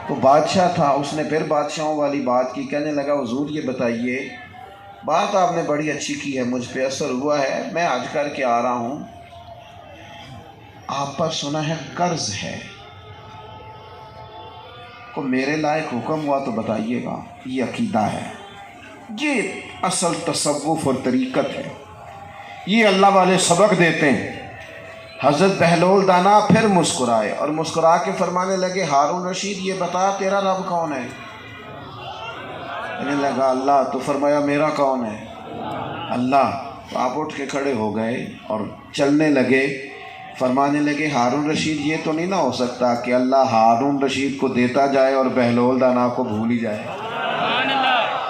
تو بادشاہ تھا، اس نے پھر بادشاہوں والی بات کی، کہنے لگا حضور یہ بتائیے، بات آپ نے بڑی اچھی کی ہے، مجھ پہ اثر ہوا ہے، میں حج کر کے آ رہا ہوں، آپ پر سنا ہے قرض ہے، کو میرے لائق حکم ہوا تو بتائیے گا۔ یہ عقیدہ ہے، یہ اصل تصوف اور طریقت ہے، یہ اللہ والے سبق دیتے ہیں۔ حضرت بہلول دانا پھر مسکرائے اور مسکرا کے فرمانے لگے ہارون رشید یہ بتا تیرا رب کون ہے؟ کہنے لگا اللہ۔ تو فرمایا میرا کون ہے؟ اللہ۔ تو آپ اٹھ کے کھڑے ہو گئے اور چلنے لگے، فرمانے لگے ہارون رشید یہ تو نہیں نہ ہو سکتا کہ اللہ ہارون رشید کو دیتا جائے اور بہلول دانا کو بھول ہی جائے،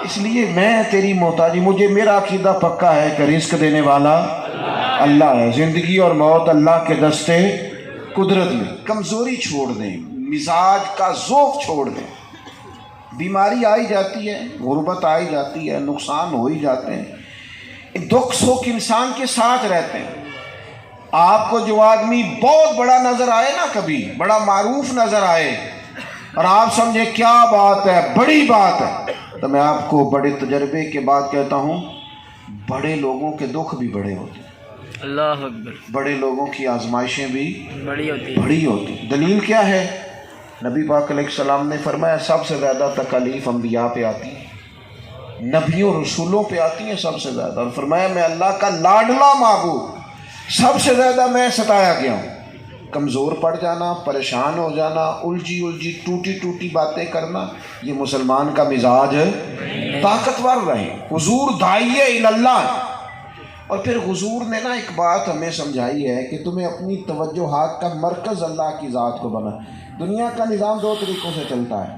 اس لیے میں تیری محتاجی، مجھے میرا عقیدہ پکا ہے کہ رزق دینے والا اللہ ہے، زندگی اور موت اللہ کے دستے قدرت میں۔ کمزوری چھوڑ دیں، مزاج کا ذوق چھوڑ دیں، بیماری آئی جاتی ہے، غربت آئی جاتی ہے، نقصان ہو ہی جاتے ہیں، دکھ سکھ انسان کے ساتھ رہتے ہیں۔ آپ کو جو آدمی بہت بڑا نظر آئے نا، کبھی بڑا معروف نظر آئے اور آپ سمجھے کیا بات ہے، بڑی بات ہے، تو میں آپ کو بڑے تجربے کے بعد کہتا ہوں بڑے لوگوں کے دکھ بھی بڑے ہوتے ہیں، اللہ اکبر، بڑے لوگوں کی آزمائشیں بھی بڑی ہوتی ہیں۔ دلیل کیا ہے؟ نبی پاک علیہ السلام نے فرمایا سب سے زیادہ تکالیف انبیاء پہ آتی ہیں، نبیوں رسولوں پہ آتی ہیں سب سے زیادہ، اور فرمایا میں اللہ کا لاڈلا معبود، سب سے زیادہ میں ستایا گیا ہوں۔ کمزور پڑ جانا، پریشان ہو جانا، الجھی ٹوٹی باتیں کرنا، یہ مسلمان کا مزاج ہے۔ طاقتور رہے، حضور داعیہ اللہ۔ اور پھر حضور نے نا ایک بات ہمیں سمجھائی ہے کہ تمہیں اپنی توجہات کا مرکز اللہ کی ذات کو بنا۔ دنیا کا نظام دو طریقوں سے چلتا ہے،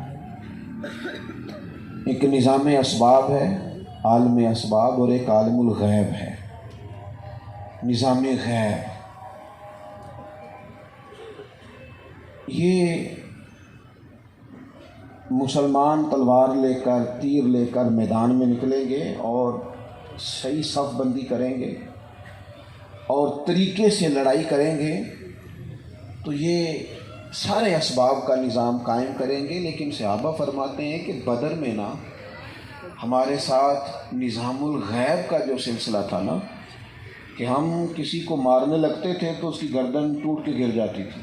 ایک نظام اسباب ہے، عالم اسباب، اور ایک عالم الغیب ہے، نظام غیب۔ یہ مسلمان تلوار لے کر، تیر لے کر میدان میں نکلیں گے اور صحیح صف بندی کریں گے اور طریقے سے لڑائی کریں گے تو یہ سارے اسباب کا نظام قائم کریں گے۔ لیکن صحابہ فرماتے ہیں کہ بدر میں نا ہمارے ساتھ نظام الغیب کا جو سلسلہ تھا نا، کہ ہم کسی کو مارنے لگتے تھے تو اس کی گردن ٹوٹ کے گر جاتی تھی،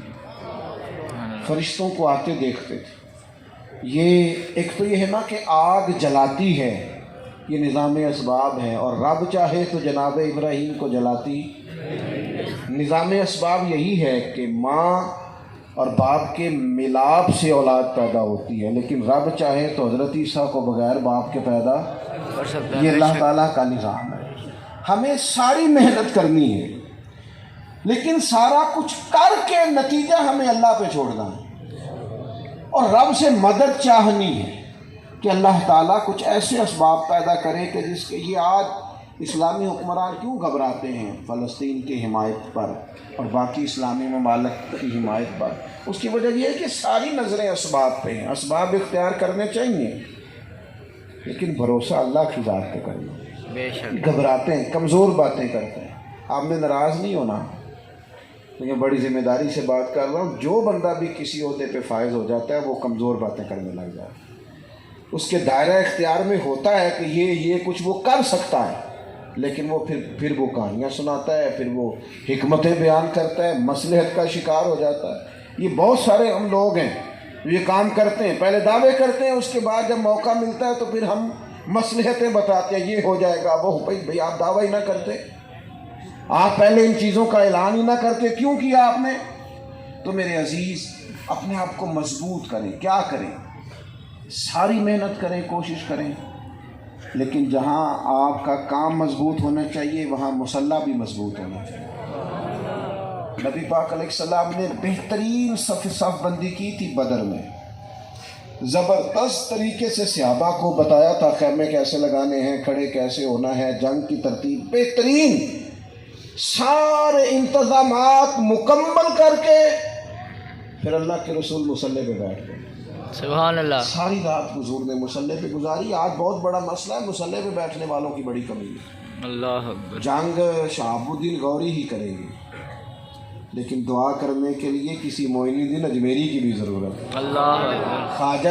فرشتوں کو آتے دیکھتے تھے۔ یہ ایک تو یہ ہے نا کہ آگ جلاتی ہے، یہ نظام اسباب ہے، اور رب چاہے تو جناب ابراہیم کو جلاتی۔ نظام اسباب یہی ہے کہ ماں اور باپ کے ملاپ سے اولاد پیدا ہوتی ہے، لیکن رب چاہے تو حضرت عیسیٰ کو بغیر باپ کے پیدا، یہ اللہ تعالیٰ کا نظام ہے۔ ہمیں ساری محنت کرنی ہے، لیکن سارا کچھ کر کے نتیجہ ہمیں اللہ پہ چھوڑنا ہے، اور رب سے مدد چاہنی ہے کہ اللہ تعالیٰ کچھ ایسے اسباب پیدا کرے کہ جس کے یہ آج اسلامی حکمران کیوں گھبراتے ہیں فلسطین کی حمایت پر اور باقی اسلامی ممالک کی حمایت پر، اس کی وجہ یہ ہے کہ ساری نظریں اسباب پہ ہیں۔ اسباب اختیار کرنے چاہیے لیکن بھروسہ اللہ کی ذات پہ کرنا۔ بے شک گھبراتے ہیں، کمزور باتیں کرتے ہیں۔ آپ نے ناراض نہیں ہونا، میں بڑی ذمہ داری سے بات کر رہا ہوں، جو بندہ بھی کسی عہدے پہ فائز ہو جاتا ہے وہ کمزور باتیں کرنے لگ جاتا ہے، اس کے دائرہ اختیار میں ہوتا ہے کہ یہ کچھ وہ کر سکتا ہے، لیکن وہ پھر وہ کہانیاں سناتا ہے، پھر وہ حکمتیں بیان کرتا ہے، مصلحت کا شکار ہو جاتا ہے۔ یہ بہت سارے ہم لوگ ہیں جو یہ کام کرتے ہیں، پہلے دعوے کرتے ہیں، اس کے بعد جب موقع ملتا ہے تو پھر ہم مصلحتیں بتاتے ہیں، یہ ہو جائے گا، وہ بھائی آپ دعویٰ ہی نہ کرتے، آپ پہلے ان چیزوں کا اعلان ہی نہ کرتے، کیوں کیا آپ نے؟ تو میرے عزیز اپنے آپ کو مضبوط کریں۔ کیا کریں؟ ساری محنت کریں، کوشش کریں، لیکن جہاں آپ کا کام مضبوط ہونا چاہیے وہاں مسلح بھی مضبوط ہونا چاہیے۔ نبی پاک علیہ السلام نے بہترین صف بندی کی تھی بدر میں، زبردست طریقے سے صحابہ کو بتایا تھا خیمے کیسے لگانے ہیں، کھڑے کیسے ہونا ہے، جنگ کی ترتیب بہترین، سارے انتظامات مکمل کر کے پھر اللہ کے رسول مصلی پہ بیٹھ گئے۔ سبحان اللہ۔ ساری رات حضور نے مصلی پہ گزاری۔ آج بہت بڑا مسئلہ ہے، مصلی پہ بیٹھنے والوں کی بڑی کمی ہے۔ اللہ اکبر۔ جنگ شہاب الدین غوری ہی کریں گے، لیکن دعا کرنے کے لیے کسی معین الدین اجمیری کی بھی ضرورت ہے. اللہ اکبر. خواجہ